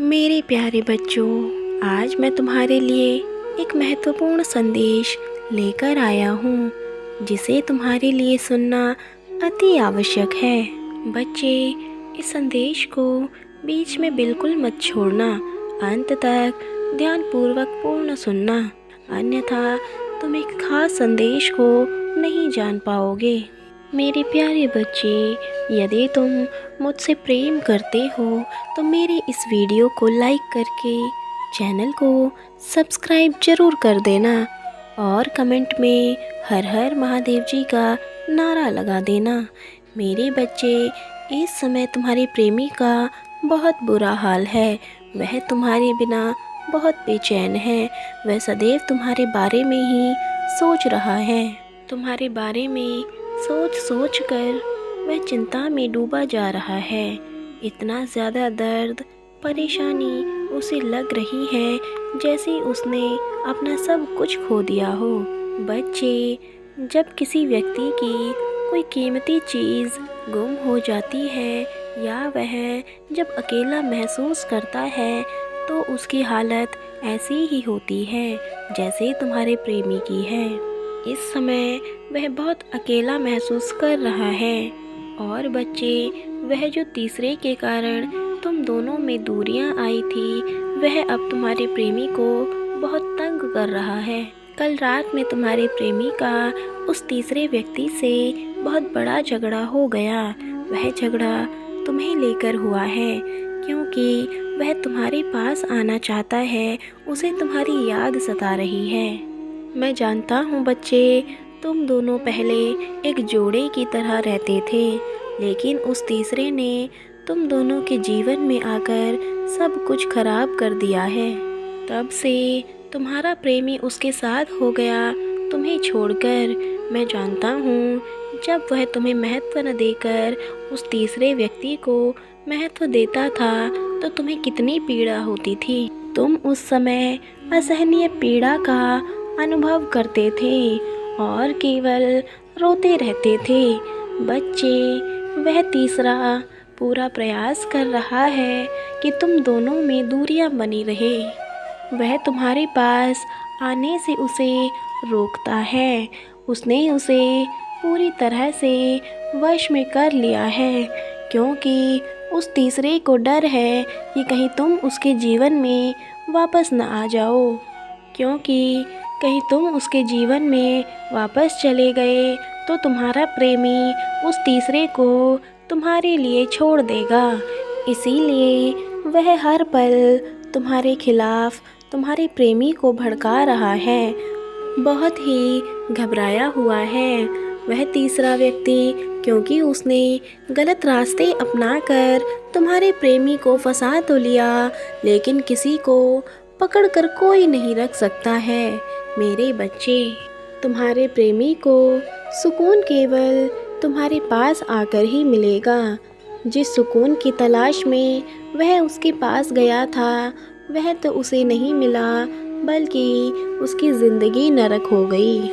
मेरे प्यारे बच्चों, आज मैं तुम्हारे लिए एक महत्वपूर्ण संदेश लेकर आया हूँ, जिसे तुम्हारे लिए सुनना अति आवश्यक है। बच्चे, इस संदेश को बीच में बिल्कुल मत छोड़ना, अंत तक ध्यानपूर्वक पूर्ण सुनना, अन्यथा तुम एक खास संदेश को नहीं जान पाओगे। मेरे प्यारे बच्चे, यदि तुम मुझसे प्रेम करते हो तो मेरे इस वीडियो को लाइक करके चैनल को सब्सक्राइब जरूर कर देना और कमेंट में हर हर महादेव जी का नारा लगा देना। मेरे बच्चे, इस समय तुम्हारे प्रेमी का बहुत बुरा हाल है। वह तुम्हारे बिना बहुत बेचैन है। वह सदैव तुम्हारे बारे में ही सोच रहा है। तुम्हारे बारे में सोच सोच कर वह चिंता में डूबा जा रहा है। इतना ज़्यादा दर्द, परेशानी उसे लग रही है जैसे उसने अपना सब कुछ खो दिया हो। बच्चे, जब किसी व्यक्ति की कोई कीमती चीज़ गुम हो जाती है या वह जब अकेला महसूस करता है तो उसकी हालत ऐसी ही होती है जैसे तुम्हारे प्रेमी की है। इस समय वह बहुत अकेला महसूस कर रहा है। और बच्चे, वह जो तीसरे के कारण तुम दोनों में दूरियां आई थी, वह अब तुम्हारे प्रेमी को बहुत तंग कर रहा है। कल रात में तुम्हारे प्रेमी का उस तीसरे व्यक्ति से बहुत बड़ा झगड़ा हो गया। वह झगड़ा तुम्हें लेकर हुआ है, क्योंकि वह तुम्हारे पास आना चाहता है। उसे तुम्हारी याद सता रही है। मैं जानता हूँ बच्चे, तुम दोनों पहले एक जोड़े की तरह रहते थे, लेकिन उस तीसरे ने तुम दोनों के जीवन में आकर सब कुछ खराब कर दिया है। तब से तुम्हारा प्रेमी उसके साथ हो गया, तुम्हें छोड़कर। मैं जानता हूँ, जब वह तुम्हें महत्व न देकर उस तीसरे व्यक्ति को महत्व देता था तो तुम्हें कितनी पीड़ा होती थी। तुम उस समय असहनीय पीड़ा का अनुभव करते थे और केवल रोते रहते थे। बच्चे, वह तीसरा पूरा प्रयास कर रहा है कि तुम दोनों में दूरियां बनी रहे। वह तुम्हारे पास आने से उसे रोकता है। उसने उसे पूरी तरह से वश में कर लिया है, क्योंकि उस तीसरे को डर है कि कहीं तुम उसके जीवन में वापस न आ जाओ। क्योंकि कहीं तुम उसके जीवन में वापस चले गए तो तुम्हारा प्रेमी उस तीसरे को तुम्हारे लिए छोड़ देगा। इसीलिए वह हर पल तुम्हारे खिलाफ तुम्हारे प्रेमी को भड़का रहा है। बहुत ही घबराया हुआ है वह तीसरा व्यक्ति, क्योंकि उसने गलत रास्ते अपनाकर तुम्हारे प्रेमी को फंसा तो लिया, लेकिन किसी को पकड़कर कोई नहीं रख सकता है। मेरे बच्चे, तुम्हारे प्रेमी को सुकून केवल तुम्हारे पास आकर ही मिलेगा। जिस सुकून की तलाश में वह उसके पास गया था, वह तो उसे नहीं मिला, बल्कि उसकी ज़िंदगी नरक हो गई।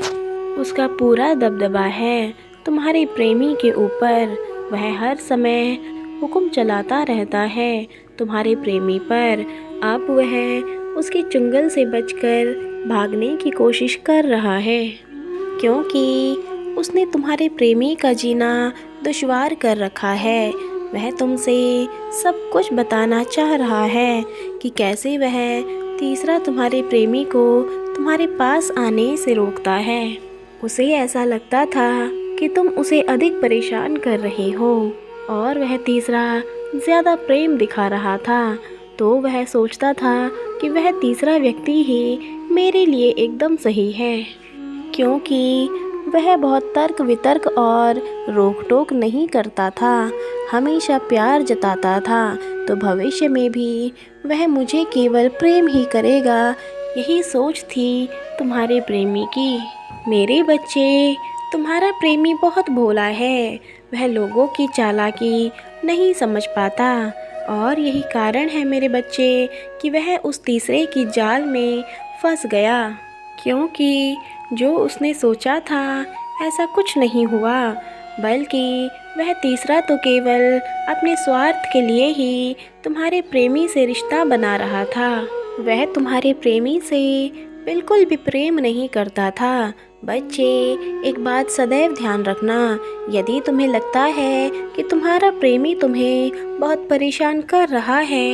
उसका पूरा दबदबा है तुम्हारे प्रेमी के ऊपर। वह हर समय हुक्म चलाता रहता है तुम्हारे प्रेमी पर। अब वह उसके चुंगल से बचकर भागने की कोशिश कर रहा है, क्योंकि उसने तुम्हारे प्रेमी का जीना दुश्वार कर रखा है। वह तुमसे सब कुछ बताना चाह रहा है कि कैसे वह तीसरा तुम्हारे प्रेमी को तुम्हारे पास आने से रोकता है। उसे ऐसा लगता था कि तुम उसे अधिक परेशान कर रहे हो और वह तीसरा ज़्यादा प्रेम दिखा रहा था, तो वह सोचता था कि वह तीसरा व्यक्ति ही मेरे लिए एकदम सही है। क्योंकि वह बहुत तर्क वितर्क और रोक टोक नहीं करता था, हमेशा प्यार जताता था, तो भविष्य में भी वह मुझे केवल प्रेम ही करेगा। यही सोच थी तुम्हारे प्रेमी की। मेरे बच्चे, तुम्हारा प्रेमी बहुत भोला है। वह लोगों की चालाकी नहीं समझ पाता, और यही कारण है मेरे बच्चे कि वह उस तीसरे की जाल में फंस गया। क्योंकि जो उसने सोचा था ऐसा कुछ नहीं हुआ, बल्कि वह तीसरा तो केवल अपने स्वार्थ के लिए ही तुम्हारे प्रेमी से रिश्ता बना रहा था। वह तुम्हारे प्रेमी से बिल्कुल भी प्रेम नहीं करता था। बच्चे, एक बात सदैव ध्यान रखना, यदि तुम्हें लगता है कि तुम्हारा प्रेमी तुम्हें बहुत परेशान कर रहा है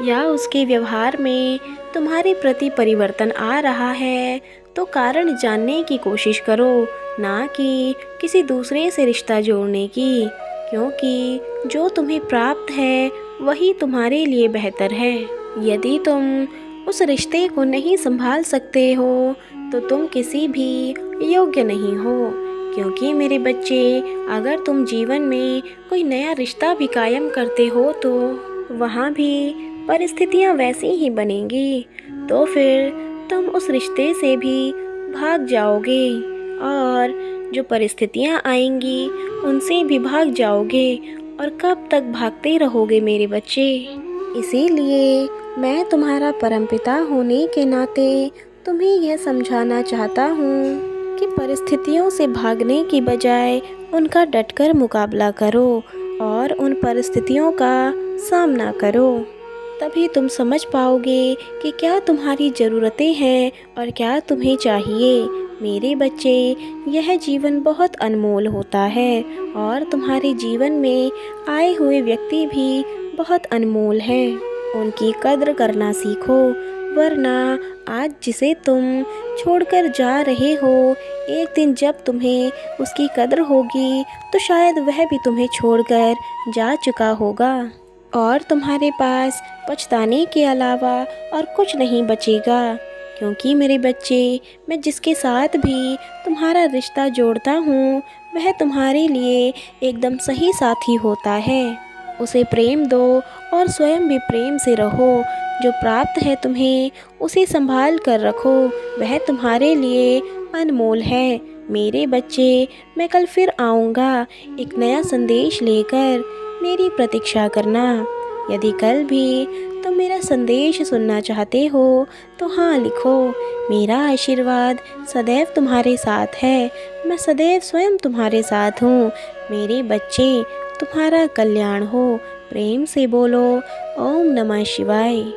या उसके व्यवहार में तुम्हारे प्रति परिवर्तन आ रहा है, तो कारण जानने की कोशिश करो, ना कि किसी दूसरे से रिश्ता जोड़ने की, क्योंकि जो तुम्हें प्राप्त है वही तुम्हारे लिए बेहतर है। यदि तुम उस रिश्ते को नहीं संभाल सकते हो तो तुम किसी भी योग्य नहीं हो, क्योंकि मेरे बच्चे, अगर तुम जीवन में कोई नया रिश्ता भी कायम करते हो तो वहाँ भी परिस्थितियाँ वैसी ही बनेंगी, तो फिर तुम उस रिश्ते से भी भाग जाओगे और जो परिस्थितियाँ आएंगी उनसे भी भाग जाओगे। और कब तक भागते रहोगे मेरे बच्चे? इसीलिए मैं तुम्हारा परमपिता होने के नाते तुम्हें यह समझाना चाहता हूँ कि परिस्थितियों से भागने की बजाय उनका डटकर मुकाबला करो और उन परिस्थितियों का सामना करो। तभी तुम समझ पाओगे कि क्या तुम्हारी ज़रूरतें हैं और क्या तुम्हें चाहिए। मेरे बच्चे, यह जीवन बहुत अनमोल होता है और तुम्हारे जीवन में आए हुए व्यक्ति भी बहुत अनमोल हैं। उनकी कद्र करना सीखो, वरना आज जिसे तुम छोड़कर जा रहे हो, एक दिन जब तुम्हें उसकी कद्र होगी तो शायद वह भी तुम्हें छोड़कर जा चुका होगा और तुम्हारे पास पछताने के अलावा और कुछ नहीं बचेगा। क्योंकि मेरे बच्चे, मैं जिसके साथ भी तुम्हारा रिश्ता जोड़ता हूँ वह तुम्हारे लिए एकदम सही साथी होता है। उसे प्रेम दो और स्वयं भी प्रेम से रहो। जो प्राप्त है तुम्हें उसे संभाल कर रखो, वह तुम्हारे लिए अनमोल है। मेरे बच्चे, मैं कल फिर आऊँगा एक नया संदेश लेकर, मेरी प्रतीक्षा करना। यदि कल भी तुम मेरा संदेश सुनना चाहते हो तो हाँ लिखो। मेरा आशीर्वाद सदैव तुम्हारे साथ है, मैं सदैव स्वयं तुम्हारे साथ हूँ। मेरे बच्चे, तुम्हारा कल्याण हो। प्रेम से बोलो ओम नमः शिवाय।